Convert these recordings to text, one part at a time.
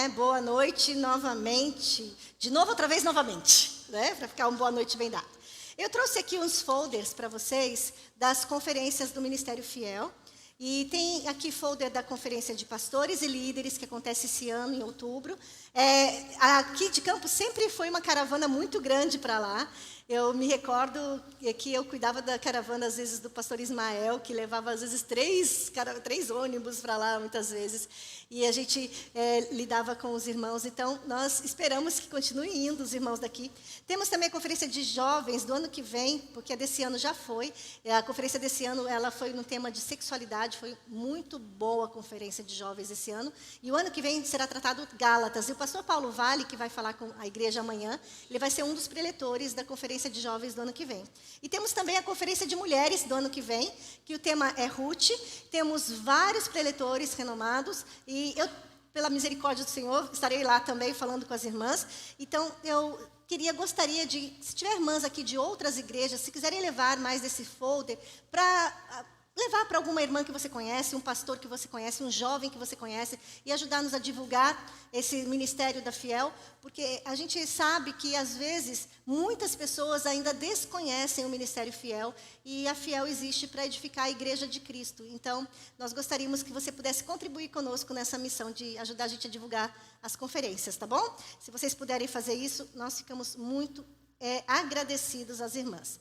né? Boa noite novamente. De novo, outra vez, novamente, né? Para ficar uma boa noite bem dada. Eu trouxe aqui uns folders para vocês das conferências do Ministério Fiel. E tem aqui folder da Conferência de Pastores e Líderes, que acontece esse ano, em outubro. Aqui de Campos sempre foi uma caravana muito grande para lá. Eu me recordo que eu cuidava da caravana, às vezes, do pastor Ismael, que levava, às vezes, três ônibus para lá, muitas vezes. E a gente lidava com os irmãos. Então, nós esperamos que continuem indo os irmãos daqui. Temos também a conferência de jovens do ano que vem, porque a desse ano já foi. A conferência desse ano ela foi no tema de sexualidade. Foi muito boa a conferência de jovens esse ano. E o ano que vem será tratado Gálatas. E o pastor Paulo Vale, que vai falar com a igreja amanhã, ele vai ser um dos preletores da conferência de jovens do ano que vem. E temos também a conferência de mulheres do ano que vem, que o tema é Ruth. Temos vários preletores renomados e eu, pela misericórdia do Senhor, estarei lá também falando com as irmãs. Então, eu gostaria de, se tiver irmãs aqui de outras igrejas, se quiserem levar mais desse folder para levar para alguma irmã que você conhece, um pastor que você conhece, um jovem que você conhece, e ajudar-nos a divulgar esse ministério da Fiel, porque a gente sabe que, às vezes, muitas pessoas ainda desconhecem o ministério Fiel, e a Fiel existe para edificar a igreja de Cristo. Então, nós gostaríamos que você pudesse contribuir conosco nessa missão de ajudar a gente a divulgar as conferências, tá bom? Se vocês puderem fazer isso, nós ficamos muito agradecidos às irmãs.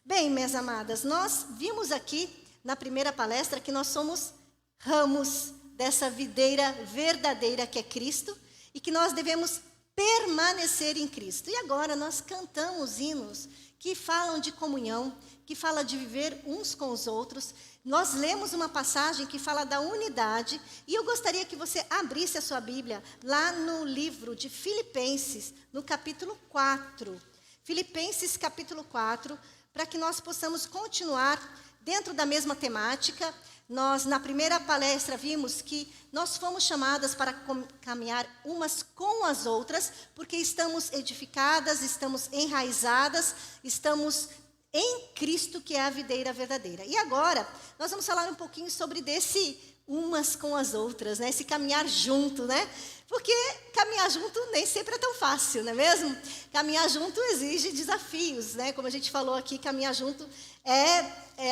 Bem, minhas amadas, nós vimos aqui na primeira palestra que nós somos ramos dessa videira verdadeira que é Cristo e que nós devemos permanecer em Cristo. E agora nós cantamos hinos que falam de comunhão, que fala de viver uns com os outros. Nós lemos uma passagem que fala da unidade e eu gostaria que você abrisse a sua Bíblia lá no livro de Filipenses, no capítulo 4. Filipenses, capítulo 4, para que nós possamos continuar dentro da mesma temática. Nós, na primeira palestra, vimos que nós fomos chamadas para caminhar umas com as outras, porque estamos edificadas, estamos enraizadas, estamos em Cristo, que é a videira verdadeira. E agora, nós vamos falar um pouquinho sobre desse umas com as outras, né? Esse caminhar junto, né? Porque caminhar junto nem sempre é tão fácil, não é mesmo? Caminhar junto exige desafios, né? Como a gente falou aqui, caminhar junto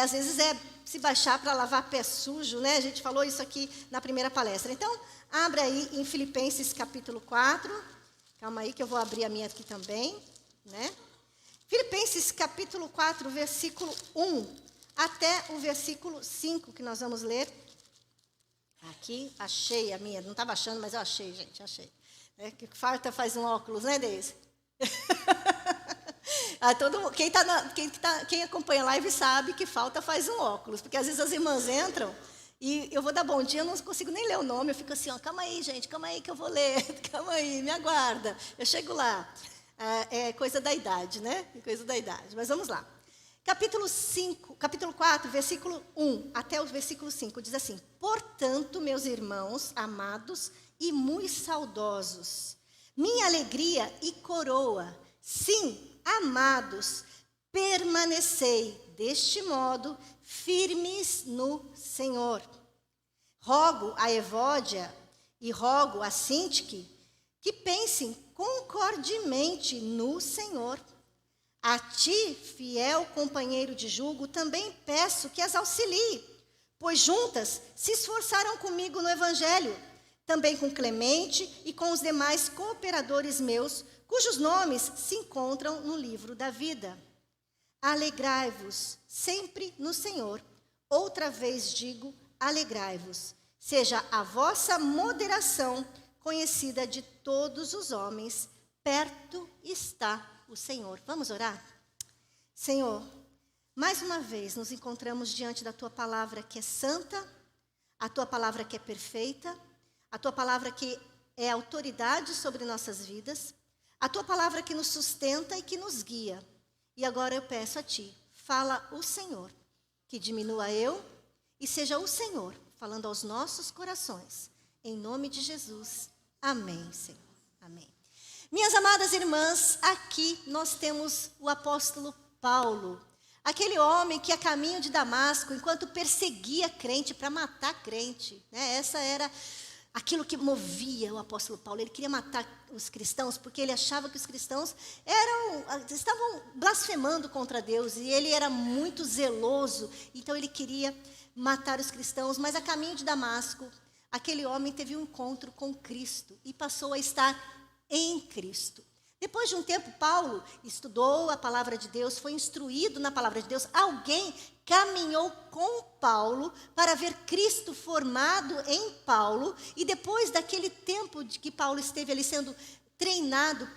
às vezes se baixar para lavar pé sujo, né? A gente falou isso aqui na primeira palestra. Então, abra aí em Filipenses capítulo 4. Calma aí que eu vou abrir a minha aqui também, né? Filipenses capítulo 4, versículo 1 até o versículo 5 que nós vamos ler. Aqui, achei a minha, não estava achando, mas eu achei, gente, achei. Que falta faz um óculos, né, Deise? Quem acompanha a live sabe que falta faz um óculos, porque às vezes as irmãs entram e eu vou dar bom dia, eu não consigo nem ler o nome, eu fico assim, ó, calma aí, gente, calma aí que eu vou ler, calma aí, me aguarda, eu chego lá. É coisa da idade, né? É coisa da idade, mas vamos lá. Capítulo 4, versículo 1 até o versículo 5, diz assim: Portanto, meus irmãos amados e muito saudosos, minha alegria e coroa, sim, amados, permanecei deste modo firmes no Senhor. Rogo a Evódia e rogo a Sintique que pensem concordemente no Senhor. A ti, fiel companheiro de julgo, também peço que as auxilie, pois juntas se esforçaram comigo no Evangelho, também com Clemente e com os demais cooperadores meus, cujos nomes se encontram no livro da vida. Alegrai-vos sempre no Senhor. Outra vez digo, alegrai-vos. Seja a vossa moderação conhecida de todos os homens, perto está o Senhor. Vamos orar? Senhor, mais uma vez nos encontramos diante da Tua palavra que é santa, a Tua palavra que é perfeita, a Tua palavra que é autoridade sobre nossas vidas, a Tua palavra que nos sustenta e que nos guia. E agora eu peço a Ti, fala o Senhor, que diminua eu e seja o Senhor falando aos nossos corações. Em nome de Jesus. Amém, Senhor. Amém. Minhas amadas irmãs, aqui nós temos o apóstolo Paulo, aquele homem que a caminho de Damasco, enquanto perseguia crente para matar crente, né? Essa era aquilo que movia o apóstolo Paulo. Ele queria matar os cristãos porque ele achava que os cristãos estavam blasfemando contra Deus e ele era muito zeloso, então ele queria matar os cristãos. Mas a caminho de Damasco, aquele homem teve um encontro com Cristo e passou a estar em Cristo. Depois de um tempo, Paulo estudou a palavra de Deus, foi instruído na palavra de Deus. Alguém caminhou com Paulo para ver Cristo formado em Paulo. E depois daquele tempo de que Paulo esteve ali sendo treinado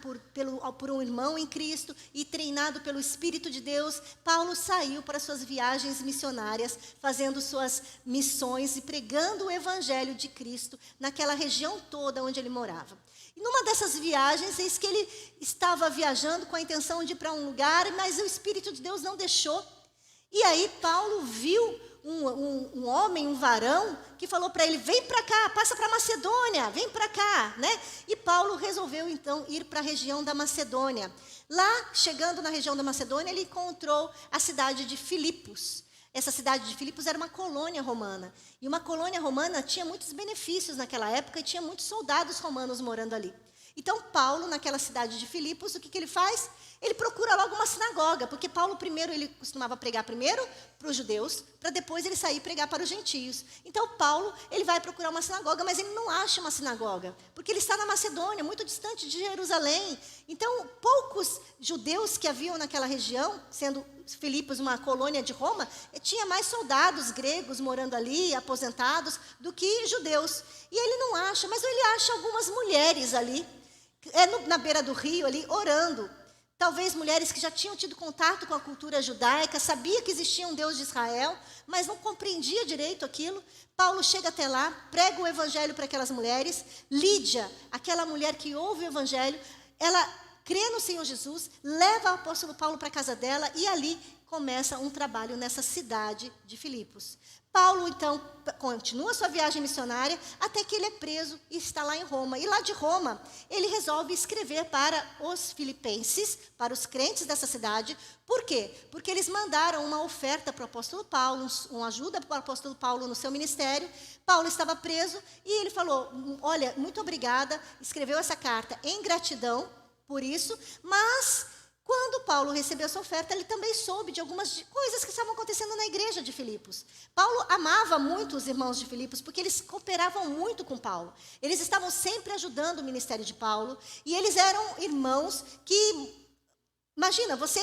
por um irmão em Cristo e treinado pelo Espírito de Deus, Paulo saiu para suas viagens missionárias, fazendo suas missões e pregando o evangelho de Cristo naquela região toda onde ele morava. E numa dessas viagens, eis que ele estava viajando com a intenção de ir para um lugar, mas o Espírito de Deus não deixou. E aí Paulo viu um homem, um varão, que falou para ele, vem para cá, passa para a Macedônia, vem para cá, né? E Paulo resolveu então ir para a região da Macedônia. Lá, chegando na região da Macedônia, ele encontrou a cidade de Filipos. Essa cidade de Filipos era uma colônia romana. E uma colônia romana tinha muitos benefícios naquela época e tinha muitos soldados romanos morando ali. Então, Paulo, naquela cidade de Filipos, o que ele faz? Ele procura logo uma sinagoga, porque Paulo ele costumava pregar primeiro para os judeus, para depois ele sair e pregar para os gentios. Então, Paulo, ele vai procurar uma sinagoga, mas ele não acha uma sinagoga, porque ele está na Macedônia, muito distante de Jerusalém. Então, poucos judeus que haviam naquela região, sendo Filipos uma colônia de Roma, tinha mais soldados gregos morando ali, aposentados, do que judeus. E ele não acha, mas ele acha algumas mulheres ali, na beira do rio ali, orando. Talvez mulheres que já tinham tido contato com a cultura judaica, sabia que existia um Deus de Israel, mas não compreendia direito aquilo. Paulo chega até lá, prega o evangelho para aquelas mulheres. Lídia, aquela mulher que ouve o evangelho, ela crê no Senhor Jesus, leva o apóstolo Paulo para a casa dela e ali começa um trabalho nessa cidade de Filipos. Paulo, então, continua sua viagem missionária até que ele é preso e está lá em Roma. E lá de Roma, ele resolve escrever para os filipenses, para os crentes dessa cidade. Por quê? Porque eles mandaram uma oferta para o apóstolo Paulo, uma ajuda para o apóstolo Paulo no seu ministério. Paulo estava preso e ele falou, olha, muito obrigada, escreveu essa carta em gratidão por isso, mas quando Paulo recebeu essa oferta, ele também soube de algumas coisas que estavam acontecendo na igreja de Filipos. Paulo amava muito os irmãos de Filipos, porque eles cooperavam muito com Paulo. Eles estavam sempre ajudando o ministério de Paulo, e eles eram irmãos que, imagina, você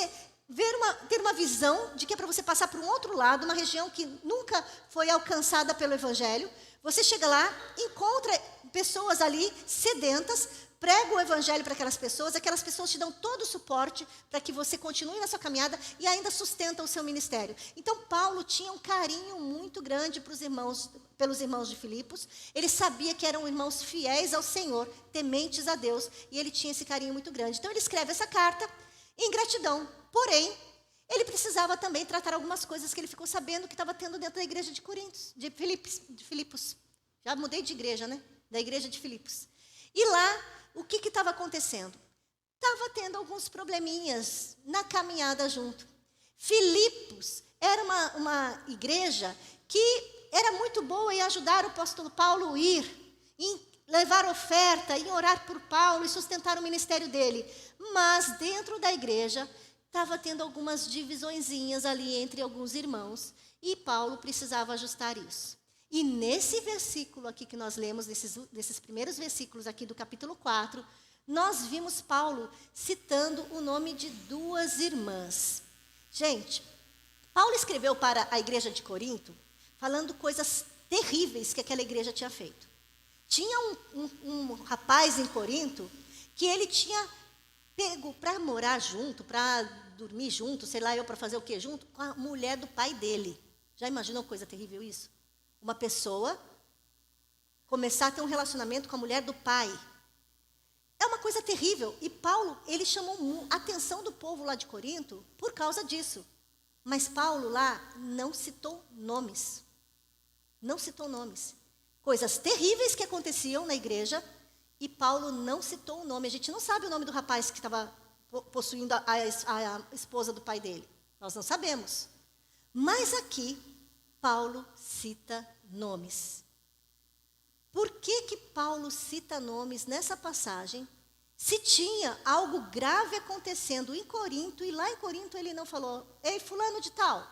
ter uma visão de que é para você passar para um outro lado, uma região que nunca foi alcançada pelo evangelho. Você chega lá, encontra pessoas ali sedentas, prega o evangelho para aquelas pessoas te dão todo o suporte para que você continue na sua caminhada e ainda sustenta o seu ministério. Então, Paulo tinha um carinho muito grande pelos irmãos de Filipos. Ele sabia que eram irmãos fiéis ao Senhor, tementes a Deus, e ele tinha esse carinho muito grande. Então, ele escreve essa carta em gratidão. Porém, ele precisava também tratar algumas coisas que ele ficou sabendo que estava tendo dentro da igreja de Filipos. Já mudei de igreja, né? Da igreja de Filipos. E lá, o que estava acontecendo? Estava tendo alguns probleminhas na caminhada junto. Filipos era uma igreja que era muito boa em ajudar o apóstolo Paulo a ir, em levar oferta, em orar por Paulo e sustentar o ministério dele. Mas dentro da igreja estava tendo algumas divisõezinhas ali entre alguns irmãos e Paulo precisava ajustar isso. E nesse versículo aqui que nós lemos, desses primeiros versículos aqui do capítulo 4, nós vimos Paulo citando o nome de duas irmãs. Gente, Paulo escreveu para a igreja de Corinto, falando coisas terríveis que aquela igreja tinha feito. Tinha um rapaz em Corinto que ele tinha pego para morar junto, para dormir junto, sei lá eu para fazer o que junto, com a mulher do pai dele. Já imaginou coisa terrível isso? Uma pessoa começar a ter um relacionamento com a mulher do pai. É uma coisa terrível. E Paulo, ele chamou a atenção do povo lá de Corinto por causa disso. Mas Paulo lá não citou nomes. Não citou nomes. Coisas terríveis que aconteciam na igreja e Paulo não citou o nome. A gente não sabe o nome do rapaz que estava possuindo a esposa do pai dele. Nós não sabemos. Mas aqui, Paulo cita nomes. Por que Paulo cita nomes nessa passagem, se tinha algo grave acontecendo em Corinto, e lá em Corinto ele não falou, ei, fulano de tal?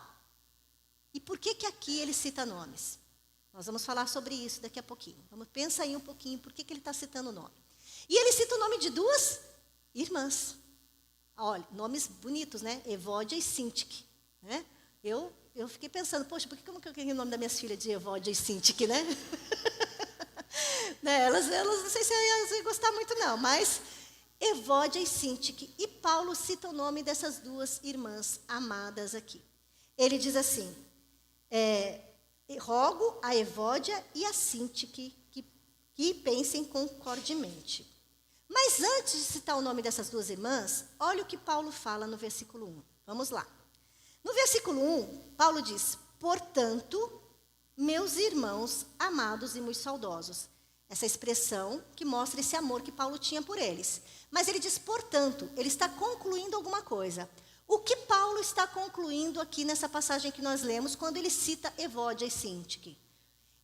E por que aqui ele cita nomes? Nós vamos falar sobre isso daqui a pouquinho. Vamos pensar aí um pouquinho por que ele está citando o nome. E ele cita o nome de duas irmãs. Olha, nomes bonitos, né? Evódia e Sintique, né? Eu fiquei pensando, poxa, por que eu coloquei o nome das minhas filhas de Evódia e Sintique, né? Né? Elas não sei se elas iam gostar muito não, mas Evódia e Sintique. E Paulo cita o nome dessas duas irmãs amadas aqui. Ele diz assim, rogo a Evódia e a Sintique que pensem concordemente. Mas antes de citar o nome dessas duas irmãs, olha o que Paulo fala no versículo 1. Vamos lá. No versículo 1, Paulo diz, portanto, meus irmãos amados e muito saudosos. Essa expressão que mostra esse amor que Paulo tinha por eles. Mas ele diz, portanto, ele está concluindo alguma coisa. O que Paulo está concluindo aqui nessa passagem que nós lemos, quando ele cita Evódia e Sintique?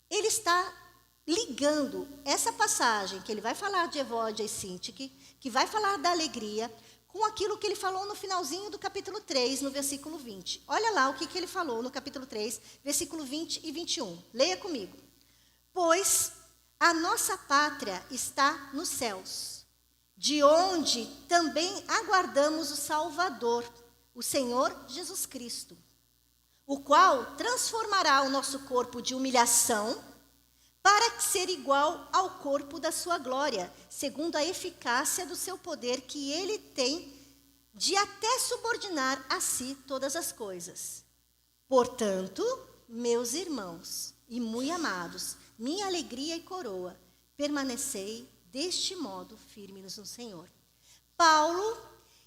Ele está ligando essa passagem, que ele vai falar de Evódia e Sintique, que vai falar da alegria, com aquilo que ele falou no finalzinho do capítulo 3, no versículo 20. Olha lá o que ele falou no capítulo 3, versículo 20 e 21. Leia comigo. Pois a nossa pátria está nos céus, de onde também aguardamos o Salvador, o Senhor Jesus Cristo, o qual transformará o nosso corpo de humilhação para ser igual ao corpo da sua glória, segundo a eficácia do seu poder que ele tem de até subordinar a si todas as coisas. Portanto, meus irmãos e muito amados, minha alegria e coroa, permanecei deste modo firmes no Senhor. Paulo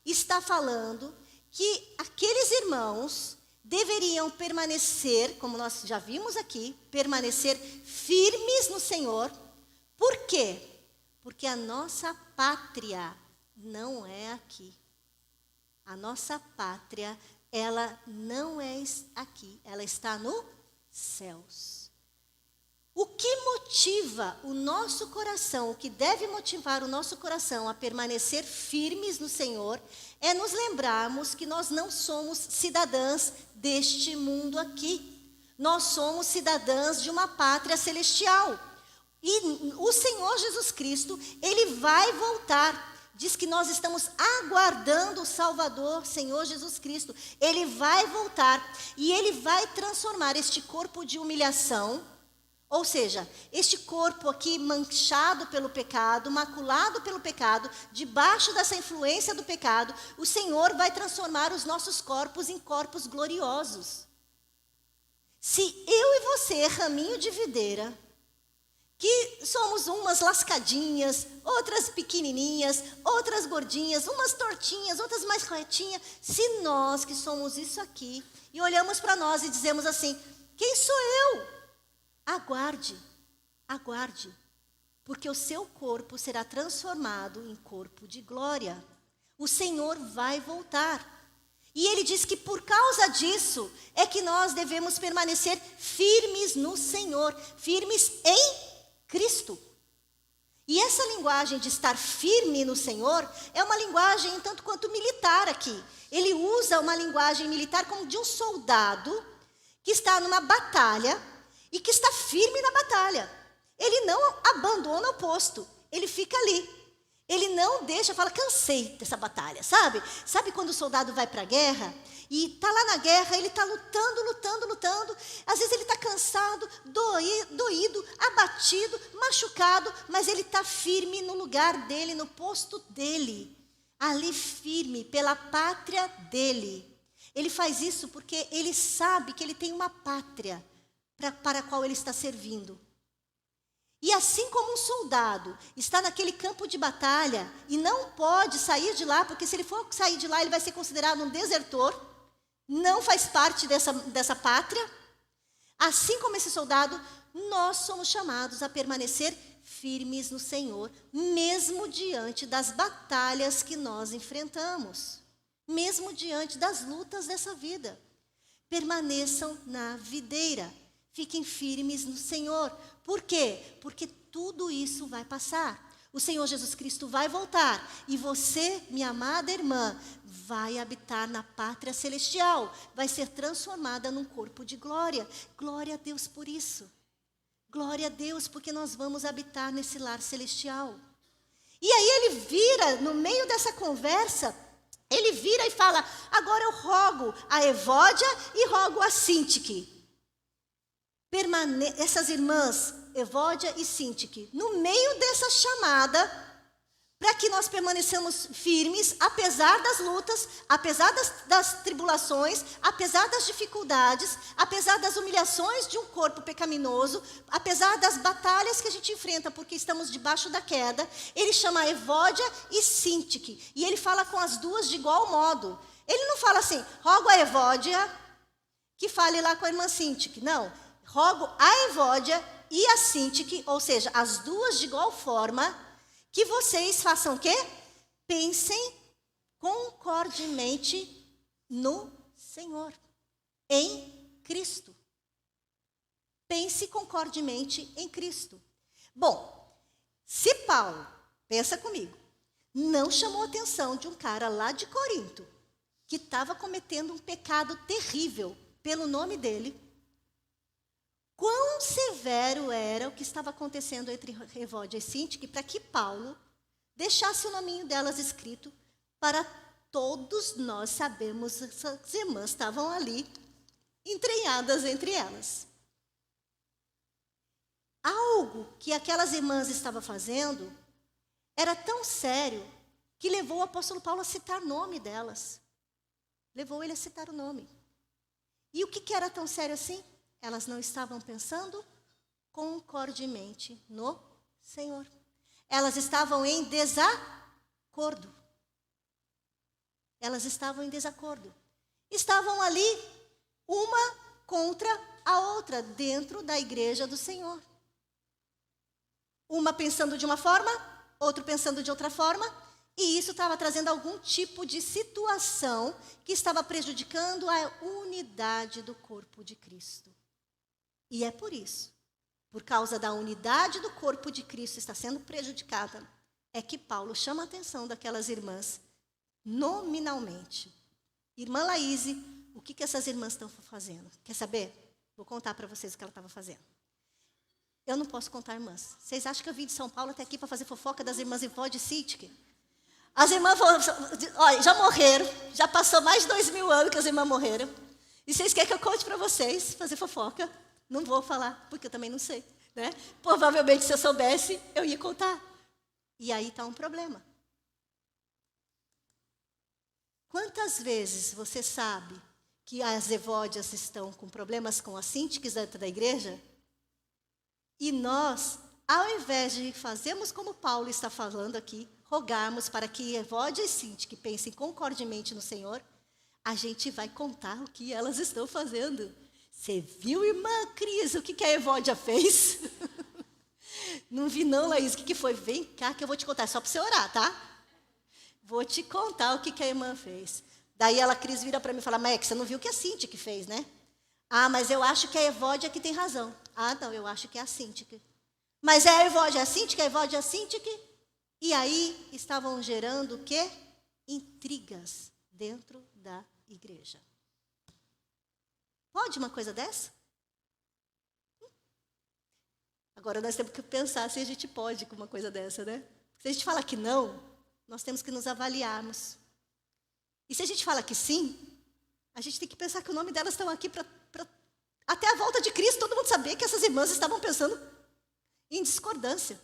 está falando que aqueles irmãos deveriam permanecer, como nós já vimos aqui, permanecer firmes no Senhor. Por quê? Porque a nossa pátria não é aqui. A nossa pátria, ela não é aqui, ela está nos céus. O que motiva o nosso coração, o que deve motivar o nosso coração a permanecer firmes no Senhor, é nos lembrarmos que nós não somos cidadãs deste mundo aqui. Nós somos cidadãs de uma pátria celestial. E o Senhor Jesus Cristo, ele vai voltar. Diz que nós estamos aguardando o Salvador, Senhor Jesus Cristo. Ele vai voltar e ele vai transformar este corpo de humilhação, ou seja, este corpo aqui manchado pelo pecado, maculado pelo pecado, debaixo dessa influência do pecado, o Senhor vai transformar os nossos corpos em corpos gloriosos. Se eu e você, raminho de videira, que somos umas lascadinhas, outras pequenininhas, outras gordinhas, umas tortinhas, outras mais retinhas, se nós que somos isso aqui, e olhamos para nós e dizemos assim, quem sou eu? Aguarde, aguarde, porque o seu corpo será transformado em corpo de glória. O Senhor vai voltar. E ele diz que por causa disso é que nós devemos permanecer firmes no Senhor, firmes em Cristo. E essa linguagem de estar firme no Senhor é uma linguagem um tanto quanto militar aqui. Ele usa uma linguagem militar como de um soldado que está numa batalha e que está firme na batalha. Ele não abandona o posto, ele fica ali. Ele não deixa, fala, cansei dessa batalha, sabe? Sabe quando o soldado vai para a guerra e está lá na guerra, ele está lutando. Às vezes ele está cansado, doído, abatido, machucado, mas ele está firme no lugar dele, no posto dele. Ali firme, pela pátria dele. Ele faz isso porque ele sabe que ele tem uma pátria para a qual ele está servindo. E assim como um soldado está naquele campo de batalha e não pode sair de lá, porque se ele for sair de lá, ele vai ser considerado um desertor, não faz parte dessa pátria, assim como esse soldado, nós somos chamados a permanecer firmes no Senhor, mesmo diante das batalhas que nós enfrentamos, mesmo diante das lutas dessa vida. Permaneçam na videira. Fiquem firmes no Senhor. Por quê? Porque tudo isso vai passar. O Senhor Jesus Cristo vai voltar e você, minha amada irmã, vai habitar na pátria celestial, vai ser transformada num corpo de glória. Glória a Deus por isso. Glória a Deus, porque nós vamos habitar nesse lar celestial. E aí ele vira, no meio dessa conversa, ele vira e fala: agora eu rogo a Evódia e rogo a Sintique. Essas irmãs, Evódia e Sintique, no meio dessa chamada, para que nós permaneçamos firmes, apesar das lutas, apesar das tribulações, apesar das dificuldades, apesar das humilhações de um corpo pecaminoso, apesar das batalhas que a gente enfrenta, porque estamos debaixo da queda. Ele chama Evódia e Sintique, e ele fala com as duas de igual modo. Ele não fala assim: rogo a Evódia que fale lá com a irmã Sintique. Não, rogo a Evódia e a Sintique, ou seja, as duas de igual forma, que vocês façam o quê? Pensem concordemente no Senhor, em Cristo. Pense concordemente em Cristo. Bom, se Paulo, pensa comigo, não chamou a atenção de um cara lá de Corinto, que estava cometendo um pecado terrível pelo nome dele, quão severo era o que estava acontecendo entre Evódia e Sintique para que Paulo deixasse o nominho delas escrito para todos nós sabermos que essas irmãs estavam ali, entranhadas entre elas. Algo que aquelas irmãs estavam fazendo era tão sério que levou o apóstolo Paulo a citar o nome delas. Levou ele a citar o nome. E o que era tão sério assim? Elas não estavam pensando concordemente no Senhor. Elas estavam em desacordo. Elas estavam em desacordo. Estavam ali uma contra a outra dentro da igreja do Senhor. Uma pensando de uma forma, outra pensando de outra forma, e isso estava trazendo algum tipo de situação que estava prejudicando a unidade do corpo de Cristo. E é por isso, por causa da unidade do corpo de Cristo está sendo prejudicada, é que Paulo chama a atenção daquelas irmãs nominalmente. Irmã Laíse, o que essas irmãs estão fazendo? Quer saber? Vou contar para vocês o que ela estava fazendo. Eu não posso contar, irmãs. Vocês acham que eu vim de São Paulo até aqui para fazer fofoca das irmãs Evódia e Sintique? As irmãs olha, já morreram, já passou mais de 2000 anos que as irmãs morreram. E vocês querem que eu conte para vocês, fazer fofoca? Não vou falar, porque eu também não sei, né? Provavelmente, se eu soubesse, eu ia contar. E aí está um problema. Quantas vezes você sabe que as Evódias estão com problemas com as Síntiques dentro da igreja? E nós, ao invés de fazermos como Paulo está falando aqui, rogarmos para que Evódia e Sintique pensem concordemente no Senhor, a gente vai contar o que elas estão fazendo. Você viu, irmã Cris, o que a Evódia fez? Não vi não, Laís, o que foi? Vem cá que eu vou te contar, só para você orar, tá? Vou te contar o que a irmã fez. Daí a Cris vira para mim e fala: mas você não viu o que a Sintique fez, né? Ah, mas eu acho que a Evódia que tem razão. Ah, não, eu acho que é a Sintique. Mas é a Evódia, a Sintique, a Evódia, a Sintique. E aí estavam gerando o quê? Intrigas dentro da igreja. Pode uma coisa dessa? Agora nós temos que pensar se a gente pode com uma coisa dessa, né? Se a gente fala que não, nós temos que nos avaliarmos. E se a gente fala que sim, a gente tem que pensar que o nome delas estão aqui para até a volta de Cristo, todo mundo saber que essas irmãs estavam pensando em discordância.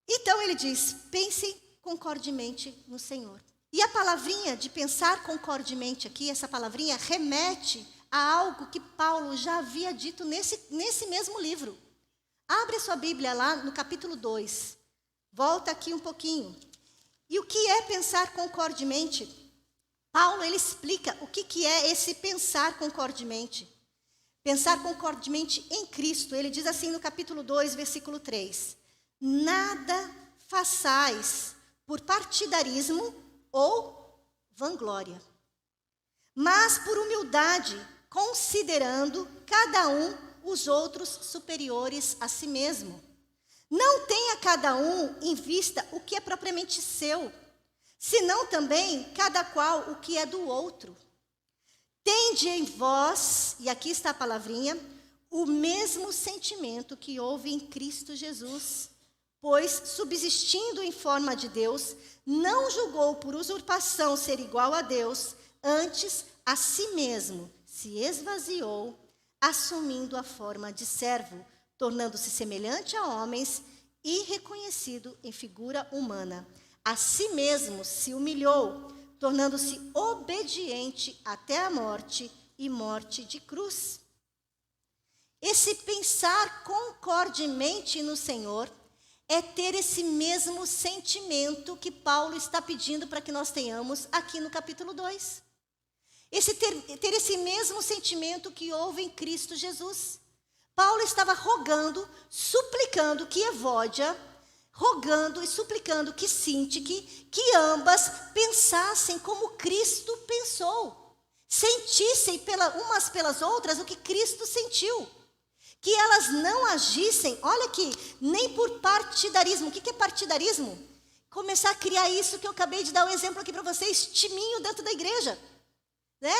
Então ele diz: pensem concordemente no Senhor. E a palavrinha de pensar concordemente aqui, essa palavrinha remete a algo que Paulo já havia dito nesse mesmo livro. Abre a sua Bíblia lá no capítulo 2. Volta aqui um pouquinho. E o que é pensar concordemente? Paulo, ele explica o que é esse pensar concordemente. Pensar concordemente em Cristo. Ele diz assim no capítulo 2, versículo 3. Nada façais por partidarismo ou vanglória, mas por humildade, considerando cada um os outros superiores a si mesmo. Não tenha cada um em vista o que é propriamente seu, senão também cada qual o que é do outro. Tende em vós, e aqui está a palavrinha, o mesmo sentimento que houve em Cristo Jesus, pois, subsistindo em forma de Deus, não julgou por usurpação ser igual a Deus, antes a si mesmo se esvaziou, assumindo a forma de servo, tornando-se semelhante a homens e reconhecido em figura humana. A si mesmo se humilhou, tornando-se obediente até a morte e morte de cruz. Esse pensar concordemente no Senhor é ter esse mesmo sentimento que Paulo está pedindo para que nós tenhamos aqui no capítulo 2. Ter esse mesmo sentimento que houve em Cristo Jesus. Paulo estava rogando, suplicando que Evódia, rogando e suplicando que Síntique, que ambas pensassem como Cristo pensou. Sentissem umas pelas outras o que Cristo sentiu. Que elas não agissem, olha aqui, nem por partidarismo. O que é partidarismo? Começar a criar isso que eu acabei de dar um exemplo aqui para vocês, timinho dentro da igreja. Né?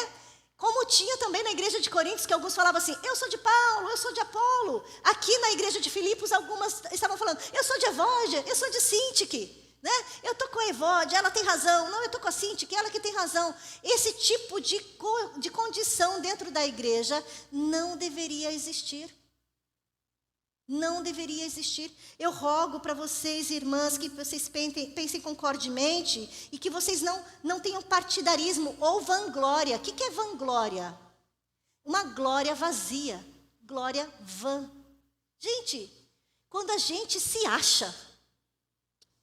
Como tinha também na igreja de Coríntios, que alguns falavam assim, eu sou de Paulo, eu sou de Apolo. Aqui na igreja de Filipos, algumas estavam falando, eu sou de Evódia, eu sou de Síntique. Né? Eu estou com a Evódia, ela tem razão. Não, eu estou com a Síntique, ela que tem razão. Esse tipo de condição dentro da igreja não deveria existir. Não deveria existir. Eu rogo para vocês, irmãs, que vocês pensem concordemente e que vocês não tenham partidarismo ou vanglória. O que é vanglória? Uma glória vazia, glória vã. Gente, quando a gente se acha,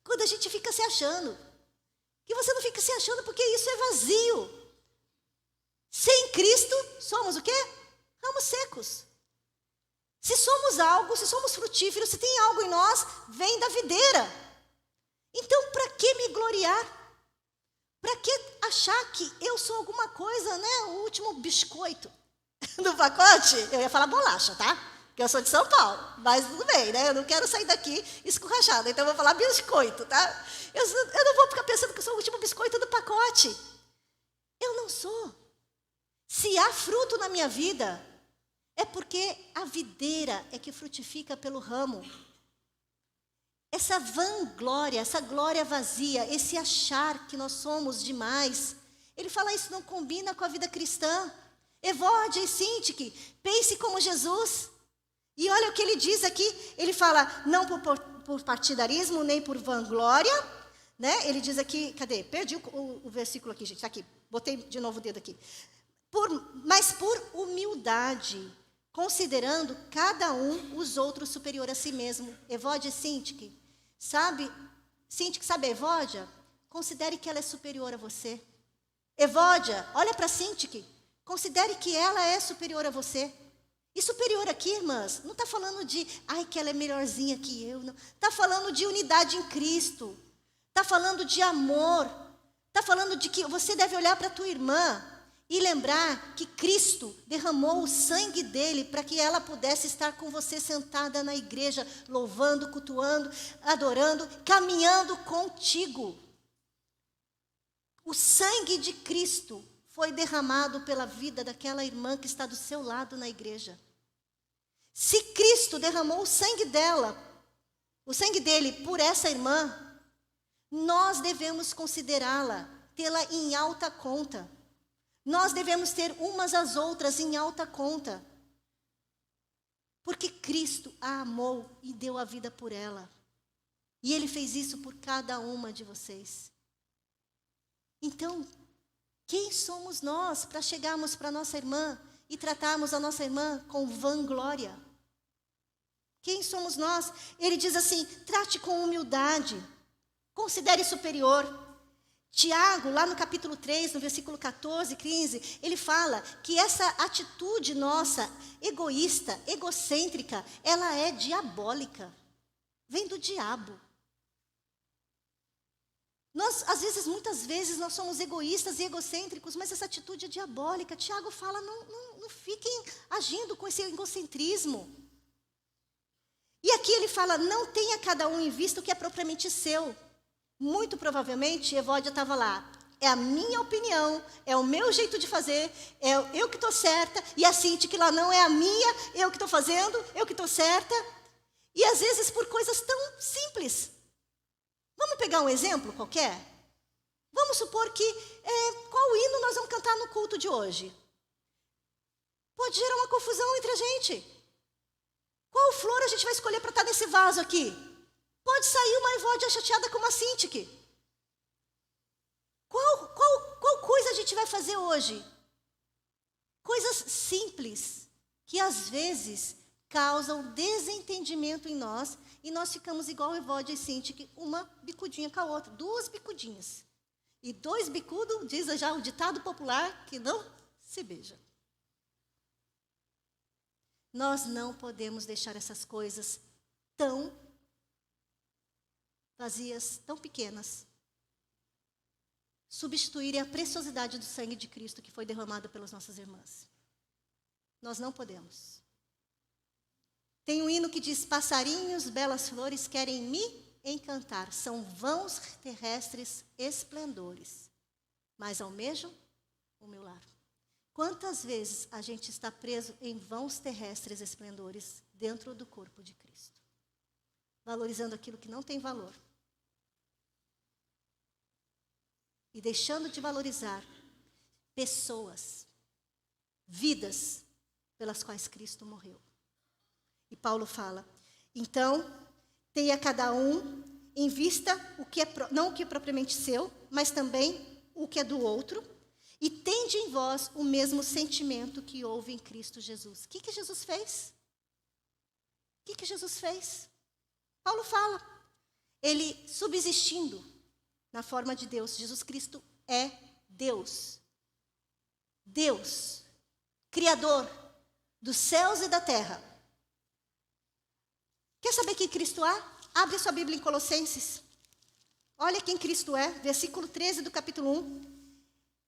quando a gente fica se achando, que você não fica se achando porque isso é vazio. Sem Cristo, somos o quê? Ramos secos. Se somos algo, se somos frutíferos, se tem algo em nós, vem da videira. Então, para que me gloriar? Para que achar que eu sou alguma coisa, né? O último biscoito do pacote? Eu ia falar bolacha, tá? Porque eu sou de São Paulo, mas tudo bem, né? Eu não quero sair daqui escorrachada, então eu vou falar biscoito, tá? Eu não vou ficar pensando que eu sou o último biscoito do pacote. Eu não sou. Se há fruto na minha vida, é porque a videira é que frutifica pelo ramo. Essa vanglória, essa glória vazia, esse achar que nós somos demais, ele fala isso não combina com a vida cristã. Evódia e Síntique, pense como Jesus. E olha o que ele diz aqui, ele fala, não por partidarismo, nem por vanglória, né? Ele diz aqui, cadê? Perdi o versículo aqui, gente, tá aqui, botei de novo o dedo aqui. Mas por humildade, considerando cada um os outros superior a si mesmo. Evódia e Síntique, sabe a Evódia? Considere que ela é superior a você. Evódia, olha para Síntique, considere que ela é superior a você. E superior aqui, irmãs, não está falando de, que ela é melhorzinha que eu, não. Está falando de unidade em Cristo. Está falando de amor. Está falando de que você deve olhar para a tua irmã e lembrar que Cristo derramou o sangue dele para que ela pudesse estar com você sentada na igreja, louvando, cultuando, adorando, caminhando contigo. O sangue de Cristo foi derramado pela vida daquela irmã que está do seu lado na igreja. Se Cristo derramou o sangue dela, o sangue dele por essa irmã, nós devemos considerá-la, tê-la em alta conta. Nós devemos ter umas às outras em alta conta. Porque Cristo a amou e deu a vida por ela. E Ele fez isso por cada uma de vocês. Então, quem somos nós para chegarmos para a nossa irmã e tratarmos a nossa irmã com vanglória? Quem somos nós? Ele diz assim, trate com humildade, considere superior. Tiago, lá no capítulo 3, no versículo 14, 15, ele fala que essa atitude nossa, egoísta, egocêntrica, ela é diabólica. Vem do diabo. às vezes, muitas vezes, nós somos egoístas e egocêntricos, mas essa atitude é diabólica. Tiago fala, não fiquem agindo com esse egocentrismo. E aqui ele fala, não tenha cada um em vista o que é propriamente seu. Muito provavelmente, Evódia estava lá. É a minha opinião, é o meu jeito de fazer, é eu que estou certa, e a Cinti que lá não é a minha, eu que estou fazendo, eu que estou certa. E às vezes por coisas tão simples. Vamos pegar um exemplo qualquer? Vamos supor que, qual hino nós vamos cantar no culto de hoje? Pode gerar uma confusão entre a gente. Qual flor a gente vai escolher para estar nesse vaso aqui? Pode sair uma Evódia chateada com uma Cinti. Qual coisa a gente vai fazer hoje? Coisas simples, que às vezes causam desentendimento em nós, e nós ficamos igual Evódia e Cinti, uma bicudinha com a outra, 2 bicudinhas. E 2 bicudos, diz já o ditado popular, que não se beija. Nós não podemos deixar essas coisas tão vazias, tão pequenas, substituírem a preciosidade do sangue de Cristo que foi derramado pelas nossas irmãs. Nós não podemos. Tem um hino que diz, passarinhos, belas flores querem me encantar, são vãos terrestres esplendores, mas almejam o meu lar. Quantas vezes a gente está preso em vãos terrestres esplendores dentro do corpo de Cristo, valorizando aquilo que não tem valor e deixando de valorizar pessoas, vidas pelas quais Cristo morreu. E Paulo fala, então, tenha cada um em vista o que não o que é propriamente seu, mas também o que é do outro, e tende em vós o mesmo sentimento que houve em Cristo Jesus. O que Jesus fez? O que Jesus fez? Paulo fala, ele subsistindo na forma de Deus. Jesus Cristo é Deus. Deus, Criador dos céus e da terra. Quer saber quem Cristo é? Abre sua Bíblia em Colossenses. Olha quem Cristo é, versículo 13 do capítulo 1.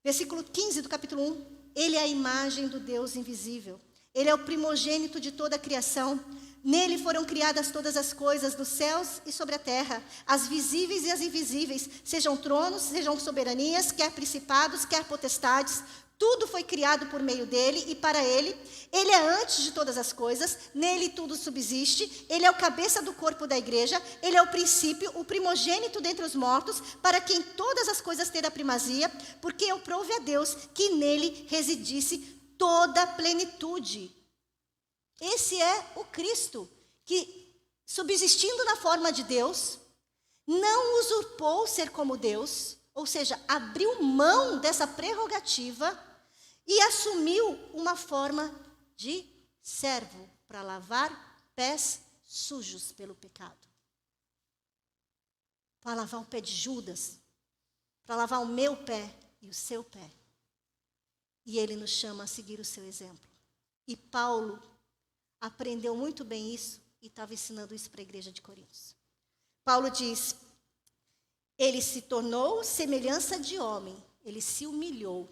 Versículo 15 do capítulo 1. Ele é a imagem do Deus invisível. Ele é o primogênito de toda a criação. Nele foram criadas todas as coisas, nos céus e sobre a terra, as visíveis e as invisíveis, sejam tronos, sejam soberanias, quer principados, quer potestades. Tudo foi criado por meio dele e para ele. Ele é antes de todas as coisas, nele tudo subsiste. Ele é o cabeça do corpo da igreja. Ele é o princípio, o primogênito dentre os mortos, para quem todas as coisas têm a primazia, porque eu prouve a Deus que nele residisse toda a plenitude. Esse é o Cristo, que, subsistindo na forma de Deus, não usurpou ser como Deus, ou seja, abriu mão dessa prerrogativa e assumiu uma forma de servo para lavar pés sujos pelo pecado. Para lavar o pé de Judas, para lavar o meu pé e o seu pé. E ele nos chama a seguir o seu exemplo. E Paulo aprendeu muito bem isso e estava ensinando isso para a igreja de Coríntios. Paulo diz, ele se tornou semelhança de homem, ele se humilhou.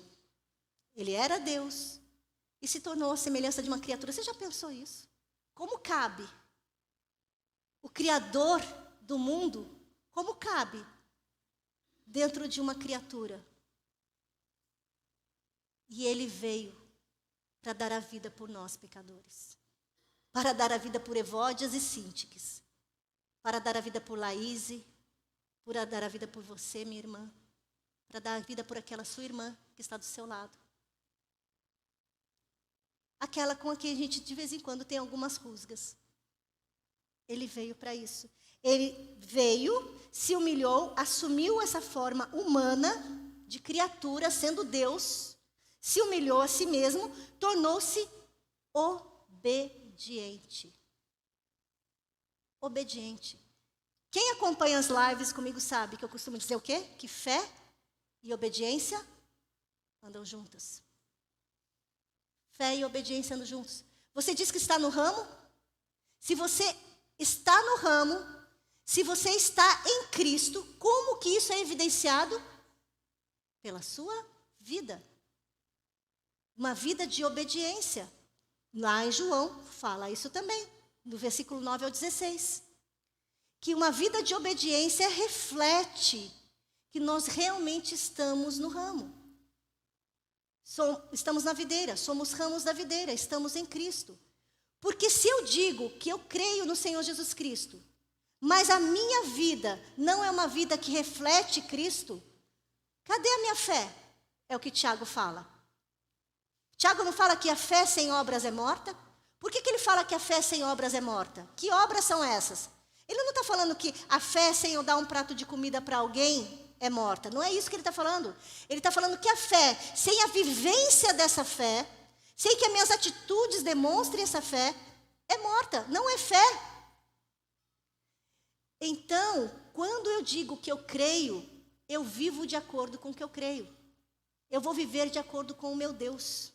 Ele era Deus e se tornou a semelhança de uma criatura. Você já pensou isso? Como cabe? O Criador do mundo, como cabe dentro de uma criatura? E ele veio para dar a vida por nós, pecadores. Para dar a vida por Evódias e Cíntiques. Para dar a vida por Laíse. Para dar a vida por você, minha irmã. Para dar a vida por aquela sua irmã que está do seu lado. Aquela com quem a gente de vez em quando tem algumas rusgas. Ele veio para isso. Ele veio, se humilhou, assumiu essa forma humana de criatura, sendo Deus, se humilhou a si mesmo, tornou-se obediente. Obediente. Quem acompanha as lives comigo sabe que eu costumo dizer o quê? Que fé e obediência andam juntas. Fé e obediência andam juntos. Você diz que está no ramo? Se você está no ramo, se você está em Cristo, como que isso é evidenciado? Pela sua vida. Uma vida de obediência. Lá em João fala isso também, do versículo 9 ao 16. Que uma vida de obediência reflete que nós realmente estamos no ramo. Estamos na videira, somos ramos da videira, estamos em Cristo. Porque se eu digo que eu creio no Senhor Jesus Cristo, mas a minha vida não é uma vida que reflete Cristo, cadê a minha fé? É o que Tiago fala. Tiago não fala que a fé sem obras é morta? Por que ele fala que a fé sem obras é morta? Que obras são essas? Ele não está falando que a fé sem eu dar um prato de comida para alguém é morta. Não é isso que ele está falando. Ele está falando que a fé, sem a vivência dessa fé, sem que as minhas atitudes demonstrem essa fé, é morta. Não é fé. Então, quando eu digo que eu creio, eu vivo de acordo com o que eu creio. Eu vou viver de acordo com o meu Deus.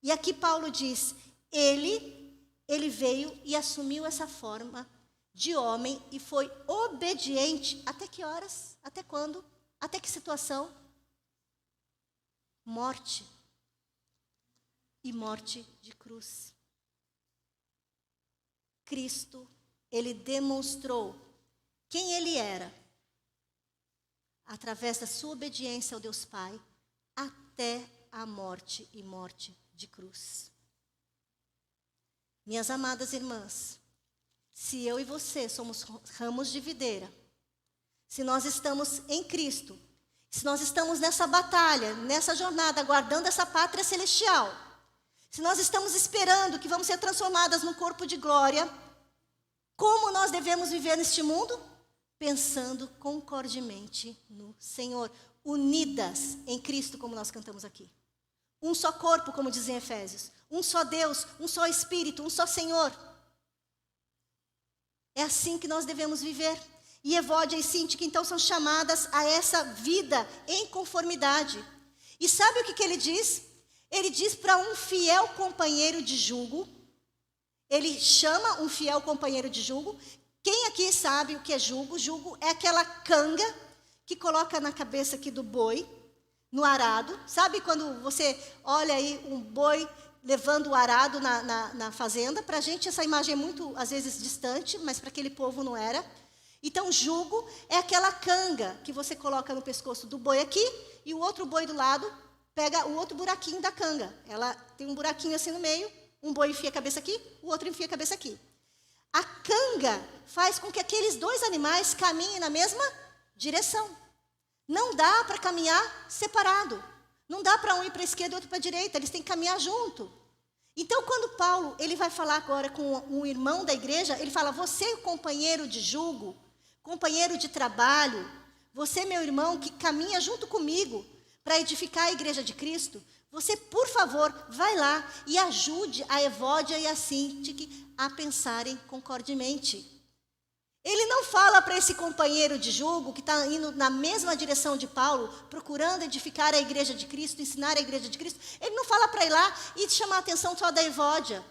E aqui Paulo diz, ele veio e assumiu essa forma de homem e foi obediente. Até que horas? Até quando? Até que situação? Morte. E morte de cruz. Cristo, ele demonstrou quem ele era, através da sua obediência ao Deus Pai, até a morte e morte de cruz. Minhas amadas irmãs, se eu e você somos ramos de videira, se nós estamos em Cristo, se nós estamos nessa batalha, nessa jornada, aguardando essa pátria celestial, se nós estamos esperando que vamos ser transformadas num corpo de glória, como nós devemos viver neste mundo? Pensando concordemente no Senhor, unidas em Cristo, como nós cantamos aqui. Um só corpo, como dizem Efésios. Um só Deus, um só Espírito, um só Senhor. É assim que nós devemos viver. E Evódia e Síntique, então, são chamadas a essa vida em conformidade. E sabe o que ele diz? Ele diz para um fiel companheiro de jugo. Ele chama um fiel companheiro de jugo. Quem aqui sabe o que é jugo? Jugo é aquela canga que coloca na cabeça aqui do boi, no arado. Sabe quando você olha aí um boi levando o arado na fazenda? Para a gente essa imagem é muito, às vezes, distante, mas para aquele povo não era. Então, jugo é aquela canga que você coloca no pescoço do boi aqui e o outro boi do lado pega o outro buraquinho da canga. Ela tem um buraquinho assim no meio, um boi enfia a cabeça aqui, o outro enfia a cabeça aqui. A canga faz com que aqueles dois animais caminhem na mesma direção. Não dá para caminhar separado. Não dá para um ir para a esquerda e outro para a direita. Eles têm que caminhar junto. Então, quando Paulo ele vai falar agora com um irmão da igreja, ele fala, você, companheiro de jugo, companheiro de trabalho, você, meu irmão, que caminha junto comigo para edificar a igreja de Cristo, você, por favor, vai lá e ajude a Evódia e a Síntique a pensarem concordemente. Ele não fala para esse companheiro de jugo que está indo na mesma direção de Paulo, procurando edificar a igreja de Cristo, ensinar a igreja de Cristo. Ele não fala para ir lá e chamar a atenção só da Evódia.